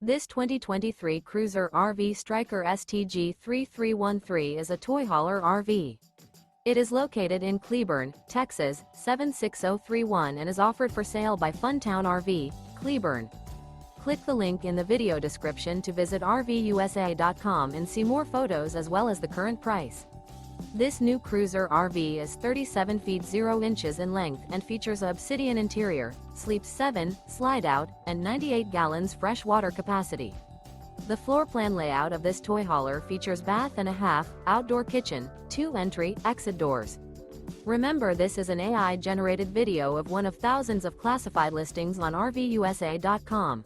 This 2023 Cruiser RV Stryker STG3313 is a toy hauler RV. It is located in Cleburne, Texas, 76031 and is offered for sale by Funtown RV, Cleburne. Click the link in the video description to visit RVUSA.com and see more photos as well as the current price. This new Cruiser RV is 37 feet 0 inches in length and features an OBSIDIAN interior, sleeps 7, Slideout, and 98 gallons fresh water capacity. The floor plan layout of this toy hauler features bath and a half, outdoor kitchen, 2 entry/exit doors. Remember, this is an AI-generated video of one of thousands of classified listings on RVUSA.com.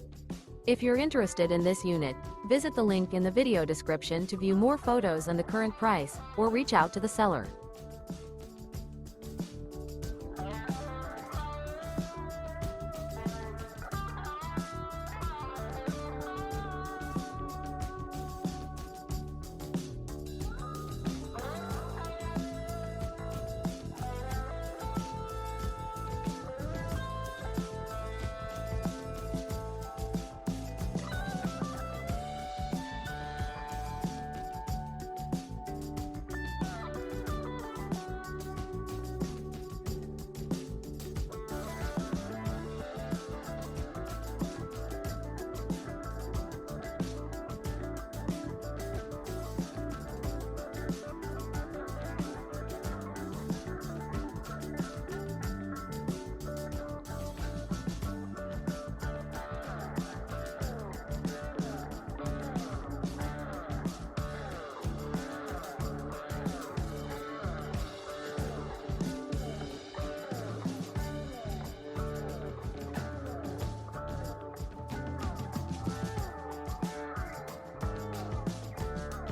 If you're interested in this unit, visit the link in the video description to view more photos and the current price, or reach out to the seller.